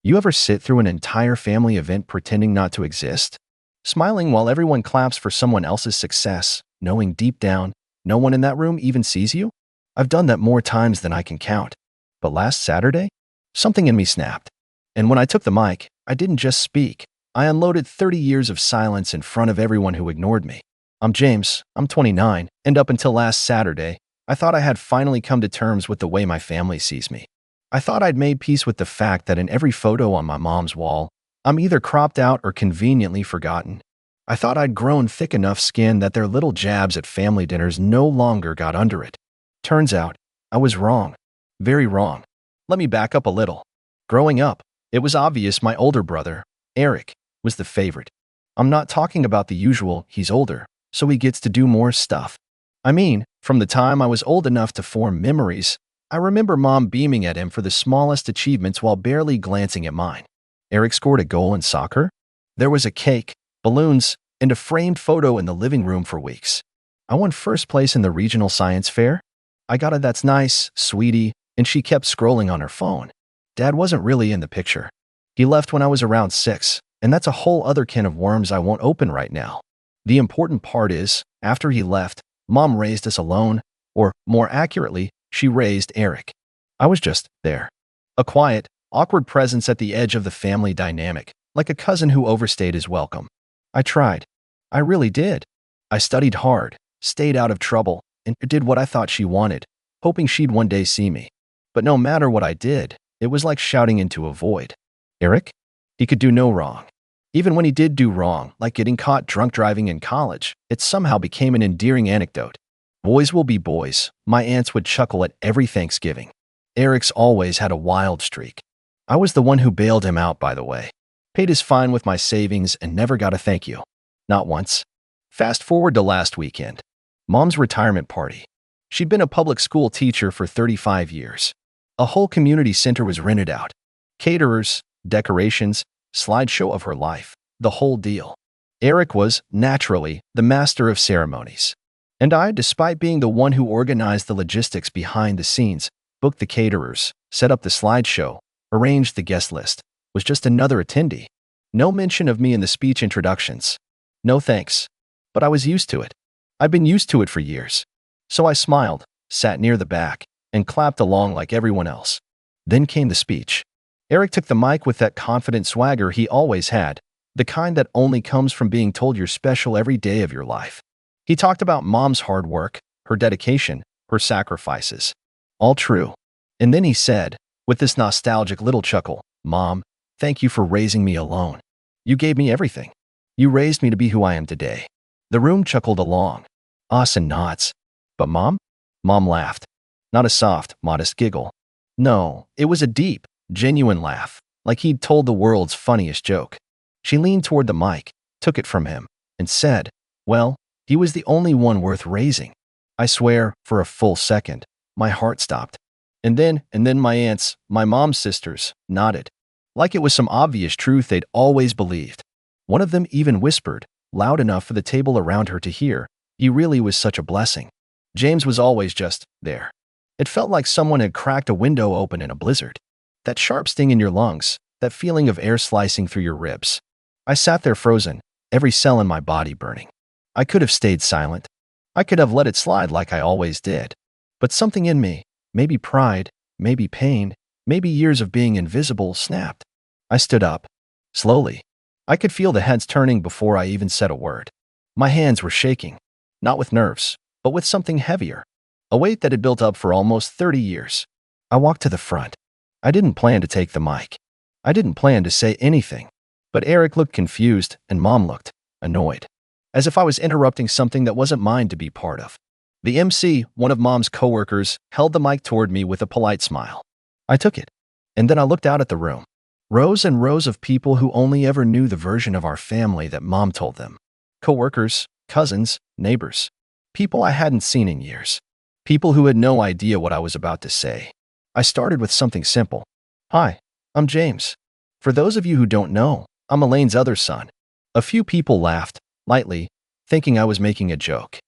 You ever sit through an entire family event pretending not to exist? Smiling while everyone claps for someone else's success, knowing deep down, no one in that room even sees you? I've done that more times than I can count. But last Saturday, something in me snapped. And when I took the mic, I didn't just speak. I unloaded 30 years of silence in front of everyone who ignored me. I'm James, I'm 29, and up until last Saturday, I thought I had finally come to terms with the way my family sees me. I thought I'd made peace with the fact that in every photo on my mom's wall, I'm either cropped out or conveniently forgotten. I thought I'd grown thick enough skin that their little jabs at family dinners no longer got under it. Turns out, I was wrong. Very wrong. Let me back up a little. Growing up, it was obvious my older brother, Eric, was the favorite. I'm not talking about the usual, he's older, so he gets to do more stuff. I mean, from the time I was old enough to form memories, I remember Mom beaming at him for the smallest achievements while barely glancing at mine. Eric scored a goal in soccer. There was a cake, balloons, and a framed photo in the living room for weeks. I won first place in the regional science fair. I got a "that's nice, sweetie," and she kept scrolling on her phone. Dad wasn't really in the picture. He left when I was around 6, and that's a whole other can of worms I won't open right now. The important part is, after he left, Mom raised us alone, or more accurately, she raised Eric. I was just there. A quiet, awkward presence at the edge of the family dynamic, like a cousin who overstayed his welcome. I tried. I really did. I studied hard, stayed out of trouble, and did what I thought she wanted, hoping she'd one day see me. But no matter what I did, it was like shouting into a void. Eric? He could do no wrong. Even when he did do wrong, like getting caught drunk driving in college, it somehow became an endearing anecdote. Boys will be boys, my aunts would chuckle at every Thanksgiving. Eric's always had a wild streak. I was the one who bailed him out, by the way. Paid his fine with my savings and never got a thank you. Not once. Fast forward to last weekend. Mom's retirement party. She'd been a public school teacher for 35 years. A whole community center was rented out. Caterers, decorations, slideshow of her life, the whole deal. Eric was, naturally, the master of ceremonies. And I, despite being the one who organized the logistics behind the scenes, booked the caterers, set up the slideshow, arranged the guest list, was just another attendee. No mention of me in the speech introductions. No thanks. But I was used to it. I've been used to it for years. So I smiled, sat near the back, and clapped along like everyone else. Then came the speech. Eric took the mic with that confident swagger he always had, the kind that only comes from being told you're special every day of your life. He talked about Mom's hard work, her dedication, her sacrifices. All true. And then he said, with this nostalgic little chuckle, "Mom, thank you for raising me alone. You gave me everything. You raised me to be who I am today." The room chuckled along. Us and nods. But Mom? Mom laughed. Not a soft, modest giggle. No, it was a deep, genuine laugh, like he'd told the world's funniest joke. She leaned toward the mic, took it from him, and said, "Well, he was the only one worth raising." I swear, for a full second, my heart stopped. And then my aunts, my mom's sisters, nodded. Like it was some obvious truth they'd always believed. One of them even whispered, loud enough for the table around her to hear, "He really was such a blessing." James was always just there. It felt like someone had cracked a window open in a blizzard. That sharp sting in your lungs, that feeling of air slicing through your ribs. I sat there frozen, every cell in my body burning. I could have stayed silent. I could have let it slide like I always did. But something in me, maybe pride, maybe pain, maybe years of being invisible, snapped. I stood up. Slowly. I could feel the heads turning before I even said a word. My hands were shaking. Not with nerves, but with something heavier. A weight that had built up for almost 30 years. I walked to the front. I didn't plan to take the mic. I didn't plan to say anything. But Eric looked confused and Mom looked annoyed. As if I was interrupting something that wasn't mine to be part of. The MC, one of Mom's coworkers, held the mic toward me with a polite smile. I took it. And then I looked out at the room. Rows and rows of people who only ever knew the version of our family that Mom told them. Coworkers, cousins, neighbors. People I hadn't seen in years. People who had no idea what I was about to say. I started with something simple. "Hi, I'm James. For those of you who don't know, I'm Elaine's other son." A few people laughed, lightly, thinking I was making a joke.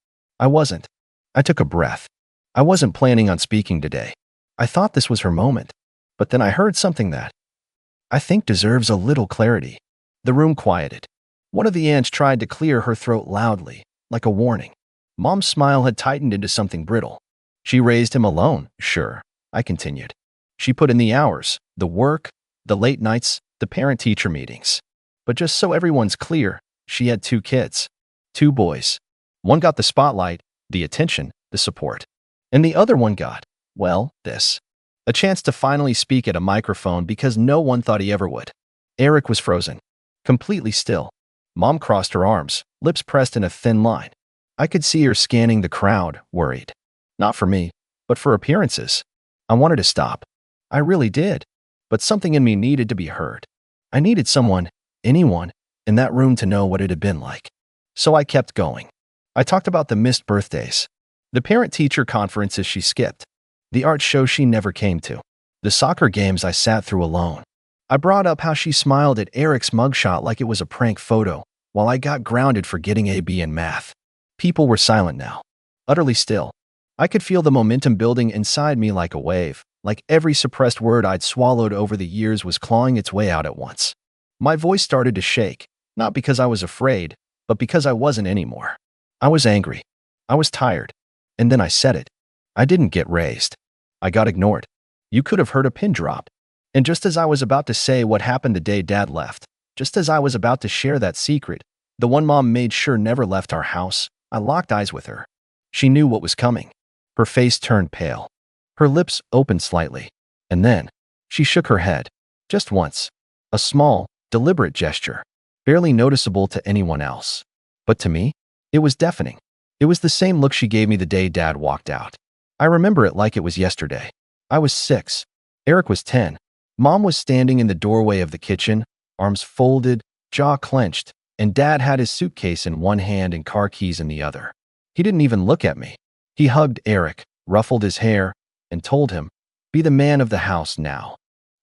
I wasn't. I took a breath. I wasn't planning on speaking today. I thought this was her moment. But then I heard something that I think deserves a little clarity. The room quieted. One of the aunts tried to clear her throat loudly, like a warning. Mom's smile had tightened into something brittle. She raised him alone, sure, I continued. She put in the hours, the work, the late nights, the parent-teacher meetings. But just so everyone's clear, she had 2 kids. 2 boys. One got the spotlight, the attention, the support. And the other one got, well, this. A chance to finally speak at a microphone because no one thought he ever would. Eric was frozen. Completely still. Mom crossed her arms, lips pressed in a thin line. I could see her scanning the crowd, worried. Not for me, but for appearances. I wanted to stop. I really did. But something in me needed to be heard. I needed someone, anyone, in that room to know what it had been like. So I kept going. I talked about the missed birthdays, the parent-teacher conferences she skipped, the art show she never came to, the soccer games I sat through alone. I brought up how she smiled at Eric's mugshot like it was a prank photo, while I got grounded for getting a B in math. People were silent now, utterly still. I could feel the momentum building inside me like a wave, like every suppressed word I'd swallowed over the years was clawing its way out at once. My voice started to shake, not because I was afraid, but because I wasn't anymore. I was angry. I was tired. And then I said it. I didn't get raised. I got ignored. You could have heard a pin drop. And just as I was about to say what happened the day Dad left, just as I was about to share that secret, the one Mom made sure never left our house, I locked eyes with her. She knew what was coming. Her face turned pale. Her lips opened slightly. And then, she shook her head. Just once. A small, deliberate gesture, barely noticeable to anyone else. But to me, it was deafening. It was the same look she gave me the day Dad walked out. I remember it like it was yesterday. I was 6. Eric was 10. Mom was standing in the doorway of the kitchen, arms folded, jaw clenched, and Dad had his suitcase in one hand and car keys in the other. He didn't even look at me. He hugged Eric, ruffled his hair, and told him, "Be the man of the house now."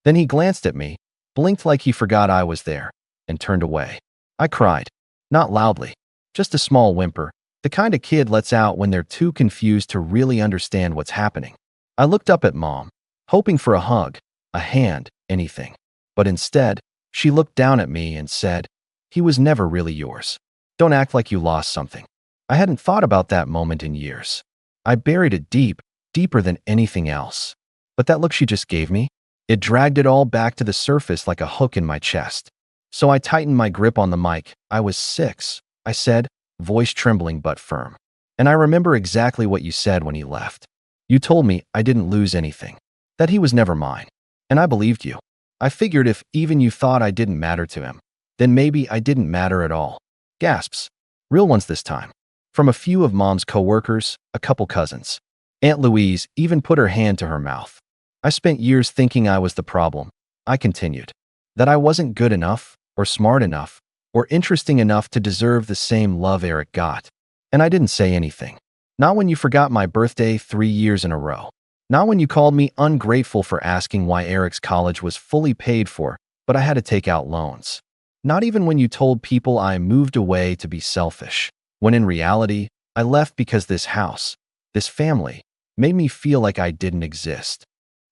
Then he glanced at me, blinked like he forgot I was there, and turned away. I cried. Not loudly. Just a small whimper, the kind a kid lets out when they're too confused to really understand what's happening. I looked up at Mom, hoping for a hug, a hand, anything. But instead, she looked down at me and said, "He was never really yours. Don't act like you lost something." I hadn't thought about that moment in years. I buried it deep, deeper than anything else. But that look she just gave me, it dragged it all back to the surface like a hook in my chest. So I tightened my grip on the mic. "I was 6, I said, voice trembling but firm. "And I remember exactly what you said when he left. You told me I didn't lose anything, that he was never mine. And I believed you. I figured if even you thought I didn't matter to him, then maybe I didn't matter at all." Gasps. Real ones this time. From a few of Mom's coworkers, a couple cousins. Aunt Louise even put her hand to her mouth. I spent years thinking I was the problem. I continued. That I wasn't good enough, or smart enough, or interesting enough to deserve the same love Eric got. And I didn't say anything. Not when you forgot my birthday 3 years in a row. Not when you called me ungrateful for asking why Eric's college was fully paid for, but I had to take out loans. Not even when you told people I moved away to be selfish, when in reality, I left because this house, this family, made me feel like I didn't exist.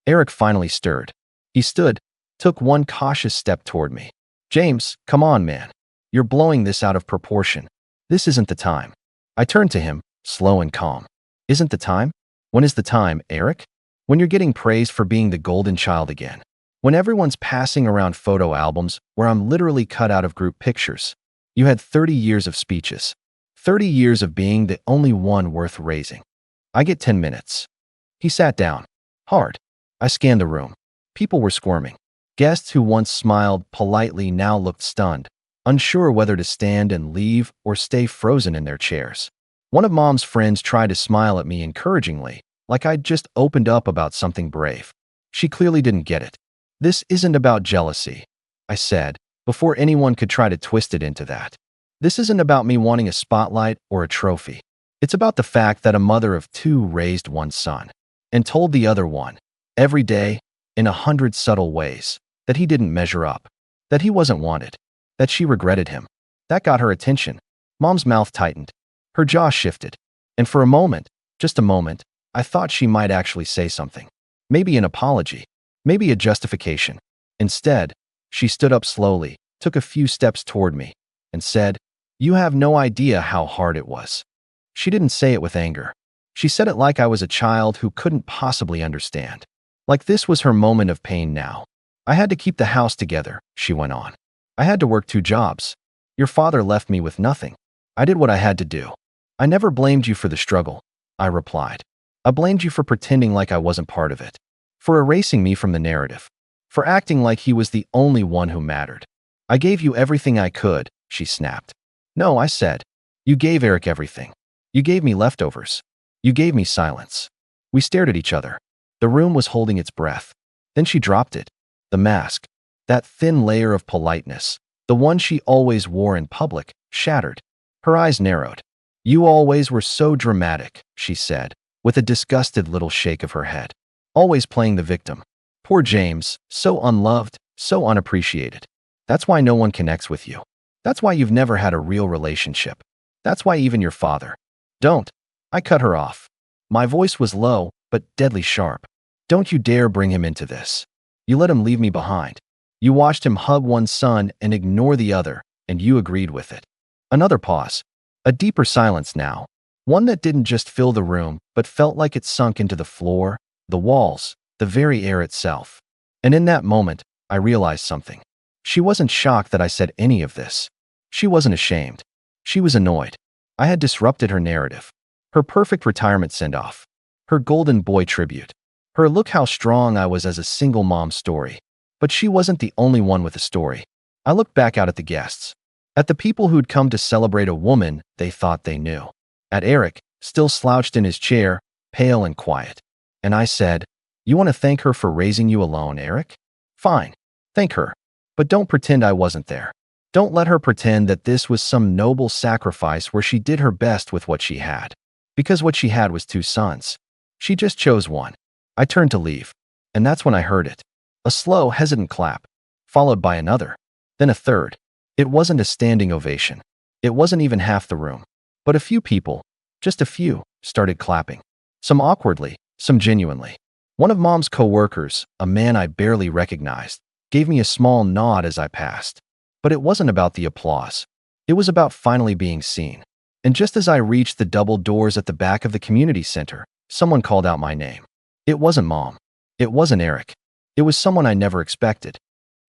Eric finally stirred. He stood, took one cautious step toward me. "James, come on, man. You're blowing this out of proportion. This isn't the time." I turned to him, slow and calm. "Isn't the time? When is the time, Eric? When you're getting praised for being the golden child again. When everyone's passing around photo albums where I'm literally cut out of group pictures. You had 30 years of speeches. 30 years of being the only one worth raising. I get 10 minutes. He sat down. Hard. I scanned the room. People were squirming. Guests who once smiled politely now looked stunned, unsure whether to stand and leave or stay frozen in their chairs. One of Mom's friends tried to smile at me encouragingly, like I'd just opened up about something brave. She clearly didn't get it. "This isn't about jealousy," I said, before anyone could try to twist it into that. "This isn't about me wanting a spotlight or a trophy. It's about the fact that a mother of 2 raised one son and told the other one, every day, in 100 subtle ways, that he didn't measure up, that he wasn't wanted, that she regretted him." That got her attention. Mom's mouth tightened. Her jaw shifted. And for a moment, just a moment, I thought she might actually say something. Maybe an apology. Maybe a justification. Instead, She stood up slowly, took a few steps toward me, and said, "You have no idea how hard it was." She didn't say it with anger. She said it like I was a child who couldn't possibly understand. Like this was her moment of pain now. "I had to keep the house together," she went on. "I had to work 2 jobs. Your father left me with nothing. I did what I had to do." "I never blamed you for the struggle," I replied. "I blamed you for pretending like I wasn't part of it, for erasing me from the narrative, for acting like he was the only one who mattered." "I gave you everything I could," she snapped. "No," I said. "You gave Eric everything. You gave me leftovers. You gave me silence." We stared at each other. The room was holding its breath. Then she dropped it. The mask, that thin layer of politeness, the one she always wore in public, shattered. Her eyes narrowed. "You always were so dramatic," she said, with a disgusted little shake of her head. "Always playing the victim. Poor James, so unloved, so unappreciated. That's why no one connects with you. That's why you've never had a real relationship. That's why even your father—" "Don't." I cut her off. My voice was low, but deadly sharp. "Don't you dare bring him into this. You let him leave me behind. You watched him hug one son and ignore the other, and you agreed with it." Another pause. A deeper silence now. One that didn't just fill the room, but felt like it sunk into the floor, the walls, the very air itself. And in that moment, I realized something. She wasn't shocked that I said any of this. She wasn't ashamed. She was annoyed. I had disrupted her narrative. Her perfect retirement send-off. Her golden boy tribute. Her "look how strong I was as a single mom" story. But she wasn't the only one with a story. I looked back out at the guests. At the people who'd come to celebrate a woman they thought they knew. At Eric, still slouched in his chair, pale and quiet. And I said, "You want to thank her for raising you alone, Eric? Fine. Thank her. But don't pretend I wasn't there. Don't let her pretend that this was some noble sacrifice where she did her best with what she had. Because what she had was 2 sons. She just chose one." I turned to leave. And that's when I heard it. A slow, hesitant clap, followed by another, then a third. It wasn't a standing ovation. It wasn't even half the room. But a few people, just a few, started clapping. Some awkwardly, some genuinely. One of Mom's co-workers, a man I barely recognized, gave me a small nod as I passed. But it wasn't about the applause. It was about finally being seen. And just as I reached the double doors at the back of the community center, someone called out my name. It wasn't Mom. It wasn't Eric. It was someone I never expected.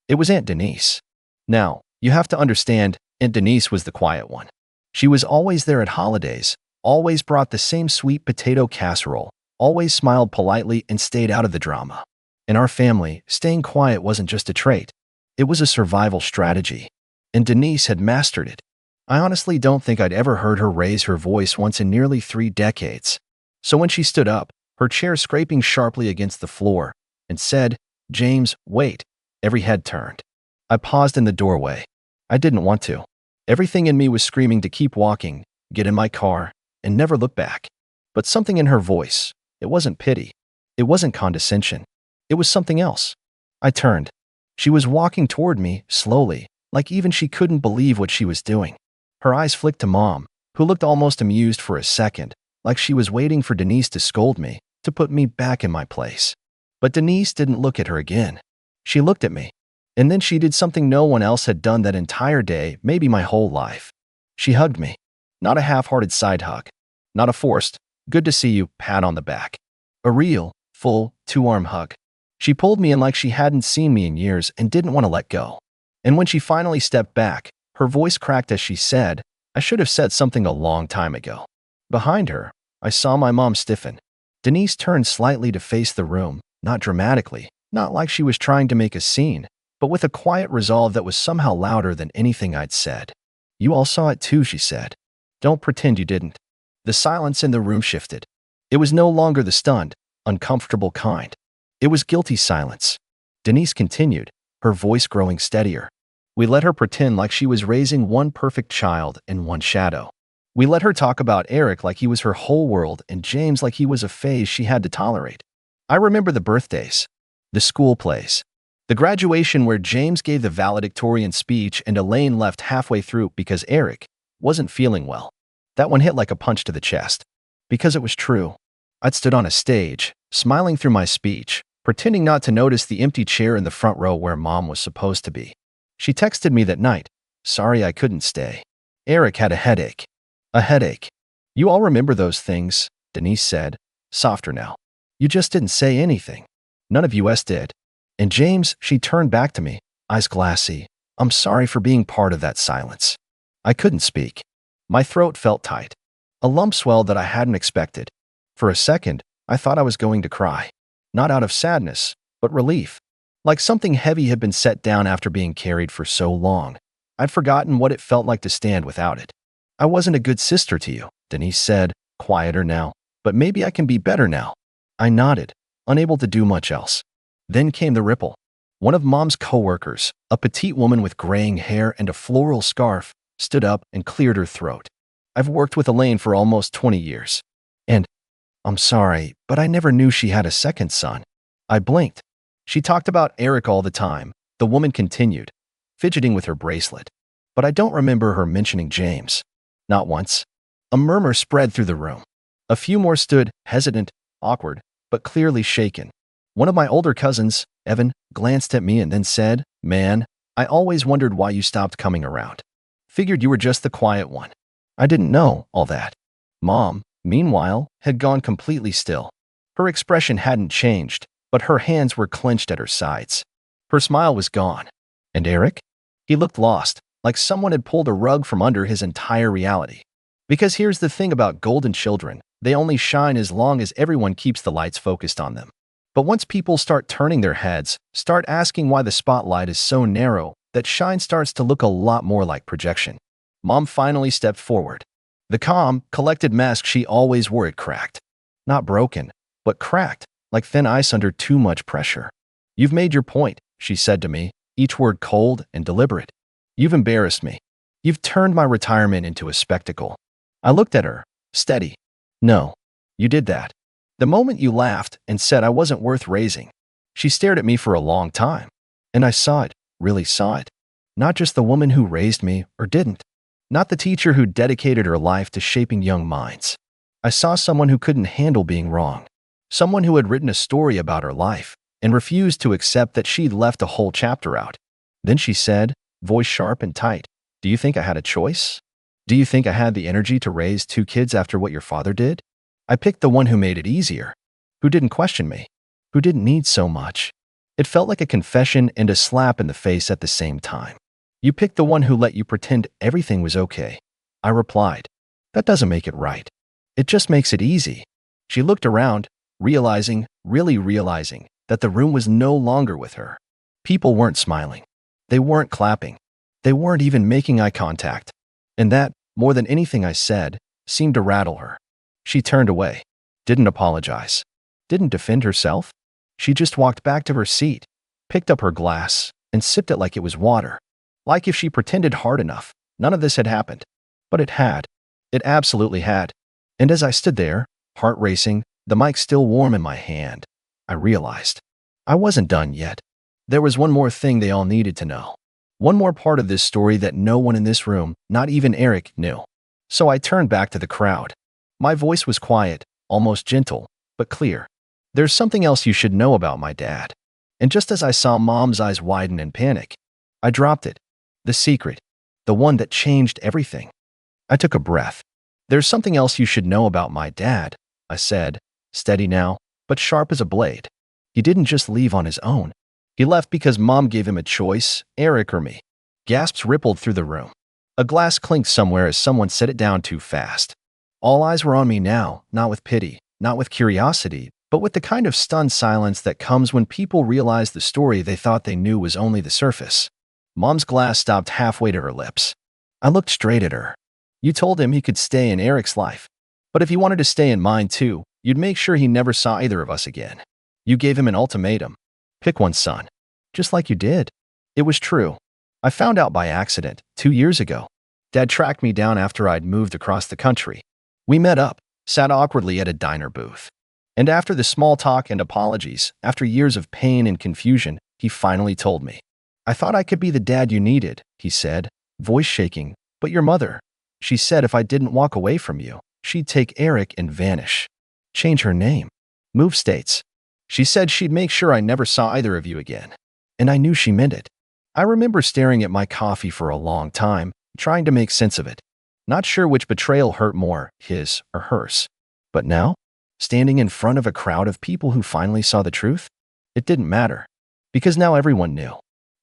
It was Aunt Denise. Now, you have to understand, Aunt Denise was the quiet one. She was always there at holidays, always brought the same sweet potato casserole, always smiled politely and stayed out of the drama. In our family, staying quiet wasn't just a trait. It was a survival strategy. And Denise had mastered it. I honestly don't think I'd ever heard her raise her voice once in nearly 3 decades. So when she stood up, her chair scraping sharply against the floor, and said, "James, wait," every head turned. I paused in the doorway. I didn't want to. Everything in me was screaming to keep walking, get in my car, and never look back. But something in her voice, it wasn't pity. It wasn't condescension. It was something else. I turned. She was walking toward me, slowly, like even she couldn't believe what she was doing. Her eyes flicked to Mom, who looked almost amused for a second, like she was waiting for Denise to scold me, to put me back in my place. But Denise didn't look at her again. She looked at me. And then she did something no one else had done that entire day, maybe my whole life. She hugged me. Not a half-hearted side hug. Not a forced, "good to see you" pat on the back. A real, full, 2-arm hug. She pulled me in like she hadn't seen me in years and didn't want to let go. And when she finally stepped back, her voice cracked as she said, "I should have said something a long time ago." Behind her, I saw my mom stiffen. Denise turned slightly to face the room, not dramatically, not like she was trying to make a scene, but with a quiet resolve that was somehow louder than anything I'd said. "You all saw it too," she said. "Don't pretend you didn't." The silence in the room shifted. It was no longer the stunned, uncomfortable kind. It was guilty silence. Denise continued, her voice growing steadier. "We let her pretend like she was raising one perfect child and one shadow. We let her talk about Eric like he was her whole world and James like he was a phase she had to tolerate. I remember the birthdays, the school plays, the graduation where James gave the valedictorian speech and Elaine left halfway through because Eric wasn't feeling well. That one hit like a punch to the chest. Because it was true. I'd stood on a stage, smiling through my speech, pretending not to notice the empty chair in the front row where Mom was supposed to be. She texted me that night, "Sorry I couldn't stay. Eric had a headache." A headache. "You all remember those things," Denise said, softer now. "You just didn't say anything. None of us did." And James, she turned back to me, eyes glassy. "I'm sorry for being part of that silence." I couldn't speak. My throat felt tight. A lump swelled that I hadn't expected. For a second, I thought I was going to cry. Not out of sadness, but relief. Like something heavy had been set down after being carried for so long. I'd forgotten what it felt like to stand without it. "I wasn't a good sister to you," Denise said, quieter now. "But maybe I can be better now." I nodded, unable to do much else. Then came the ripple. One of Mom's coworkers, a petite woman with graying hair and a floral scarf, stood up and cleared her throat. "I've worked with Elaine for almost 20 years. And I'm sorry, but I never knew she had a second son." I blinked. "She talked about Eric all the time," the woman continued, fidgeting with her bracelet. "But I don't remember her mentioning James. Not once." A murmur spread through the room. A few more stood, hesitant, awkward, but clearly shaken. One of my older cousins, Evan, glanced at me and then said, "Man, I always wondered why you stopped coming around. Figured you were just the quiet one." I didn't know all that. Mom, meanwhile, had gone completely still. Her expression hadn't changed, but her hands were clenched at her sides. Her smile was gone. And Eric? He looked lost, like someone had pulled a rug from under his entire reality. Because here's the thing about golden children, they only shine as long as everyone keeps the lights focused on them. But once people start turning their heads, start asking why the spotlight is so narrow, that shine starts to look a lot more like projection. Mom finally stepped forward. The calm, collected mask she always wore had cracked. Not broken, but cracked, like thin ice under too much pressure. "You've made your point," she said to me, each word cold and deliberate. "You've embarrassed me. You've turned my retirement into a spectacle." I looked at her, steady. "No, you did that. The moment you laughed and said I wasn't worth raising." She stared at me for a long time. And I saw it, really saw it. Not just the woman who raised me or didn't. Not the teacher who dedicated her life to shaping young minds. I saw someone who couldn't handle being wrong. Someone who had written a story about her life and refused to accept that she'd left a whole chapter out. Then she said, voice sharp and tight, "Do you think I had a choice? Do you think I had the energy to raise 2 kids after what your father did? I picked the one who made it easier, who didn't question me, who didn't need so much." It felt like a confession and a slap in the face at the same time. "You picked the one who let you pretend everything was okay." I replied, "That doesn't make it right. It just makes it easy." She looked around, really realizing, that the room was no longer with her. People weren't smiling. They weren't clapping. They weren't even making eye contact. And that, more than anything I said, seemed to rattle her. She turned away, didn't apologize, didn't defend herself. She just walked back to her seat, picked up her glass, and sipped it like it was water. Like if she pretended hard enough, none of this had happened. But it had. It absolutely had. And as I stood there, heart racing, the mic still warm in my hand, I realized I wasn't done yet. There was one more thing they all needed to know. One more part of this story that no one in this room, not even Eric, knew. So I turned back to the crowd. My voice was quiet, almost gentle, but clear. "There's something else you should know about my dad." And just as I saw Mom's eyes widen in panic, I dropped it. The secret. The one that changed everything. I took a breath. "There's something else you should know about my dad," I said, steady now, but sharp as a blade. "He didn't just leave on his own. He left because Mom gave him a choice, Eric or me." Gasps rippled through the room. A glass clinked somewhere as someone set it down too fast. All eyes were on me now, not with pity, not with curiosity, but with the kind of stunned silence that comes when people realize the story they thought they knew was only the surface. Mom's glass stopped halfway to her lips. I looked straight at her. "You told him he could stay in Eric's life. But if he wanted to stay in mine too, you'd make sure he never saw either of us again. You gave him an ultimatum. Pick one, son. Just like you did." It was true. I found out by accident, 2 years ago. Dad tracked me down after I'd moved across the country. We met up, sat awkwardly at a diner booth. And after the small talk and apologies, after years of pain and confusion, he finally told me. "I thought I could be the dad you needed," he said, voice shaking. "But your mother, she said if I didn't walk away from you, she'd take Eric and vanish. Change her name. Move states. She said she'd make sure I never saw either of you again. And I knew she meant it. I remember staring at my coffee for a long time, trying to make sense of it. Not sure which betrayal hurt more, his or hers. But now, standing in front of a crowd of people who finally saw the truth, it didn't matter. Because now everyone knew.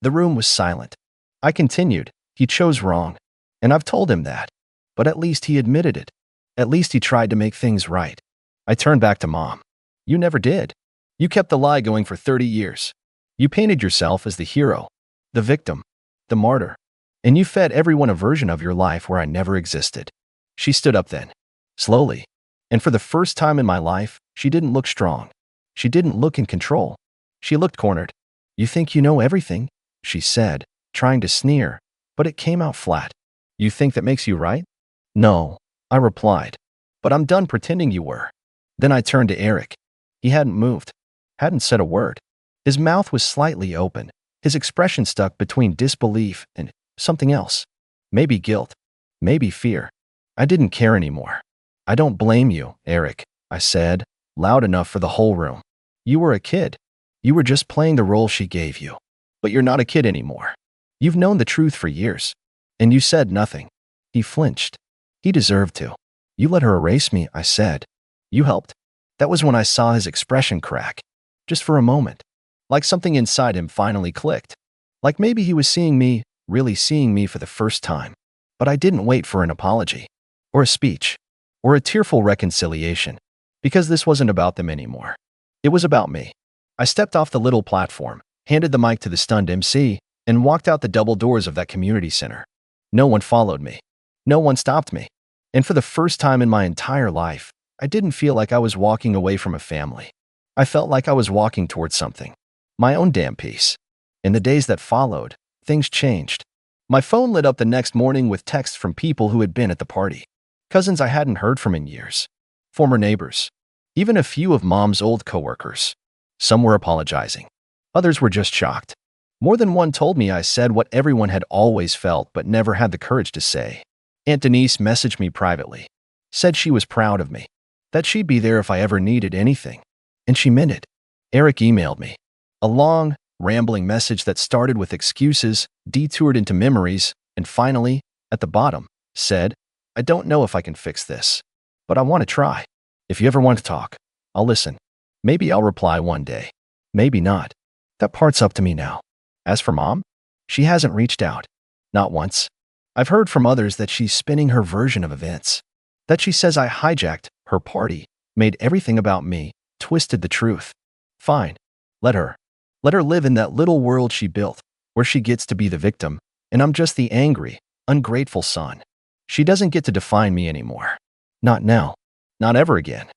The room was silent. I continued, he chose wrong. And I've told him that. But at least he admitted it. At least he tried to make things right. I turned back to Mom. You never did. You kept the lie going for 30 years. You painted yourself as the hero, the victim, the martyr. And you fed everyone a version of your life where I never existed. She stood up then, slowly. And for the first time in my life, she didn't look strong. She didn't look in control. She looked cornered. You think you know everything, she said, trying to sneer, but it came out flat. You think that makes you right? No, I replied. But I'm done pretending you were. Then I turned to Eric. He hadn't moved, hadn't said a word. His mouth was slightly open, his expression stuck between disbelief and something else. Maybe guilt, maybe fear. I didn't care anymore. I don't blame you, Eric, I said, loud enough for the whole room. You were a kid. You were just playing the role she gave you. But you're not a kid anymore. You've known the truth for years. And you said nothing. He flinched. He deserved to. You let her erase me, I said. You helped. That was when I saw his expression crack. Just for a moment. Like something inside him finally clicked. Like maybe he was seeing me, really seeing me for the first time. But I didn't wait for an apology. Or a speech. Or a tearful reconciliation. Because this wasn't about them anymore. It was about me. I stepped off the little platform, handed the mic to the stunned MC, and walked out the double doors of that community center. No one followed me. No one stopped me. And for the first time in my entire life, I didn't feel like I was walking away from a family. I felt like I was walking towards something. My own damn peace. In the days that followed, things changed. My phone lit up the next morning with texts from people who had been at the party. Cousins I hadn't heard from in years. Former neighbors. Even a few of Mom's old coworkers. Some were apologizing. Others were just shocked. More than one told me I said what everyone had always felt but never had the courage to say. Aunt Denise messaged me privately. Said she was proud of me. That she'd be there if I ever needed anything. And she meant it. Eric emailed me. A long, rambling message that started with excuses, detoured into memories, and finally, at the bottom, said, I don't know if I can fix this, but I want to try. If you ever want to talk, I'll listen. Maybe I'll reply one day. Maybe not. That part's up to me now. As for Mom, she hasn't reached out. Not once. I've heard from others that she's spinning her version of events. That she says I hijacked her party, made everything about me, twisted the truth. Fine. Let her. Let her live in that little world she built, where she gets to be the victim, and I'm just the angry, ungrateful son. She doesn't get to define me anymore. Not now. Not ever again.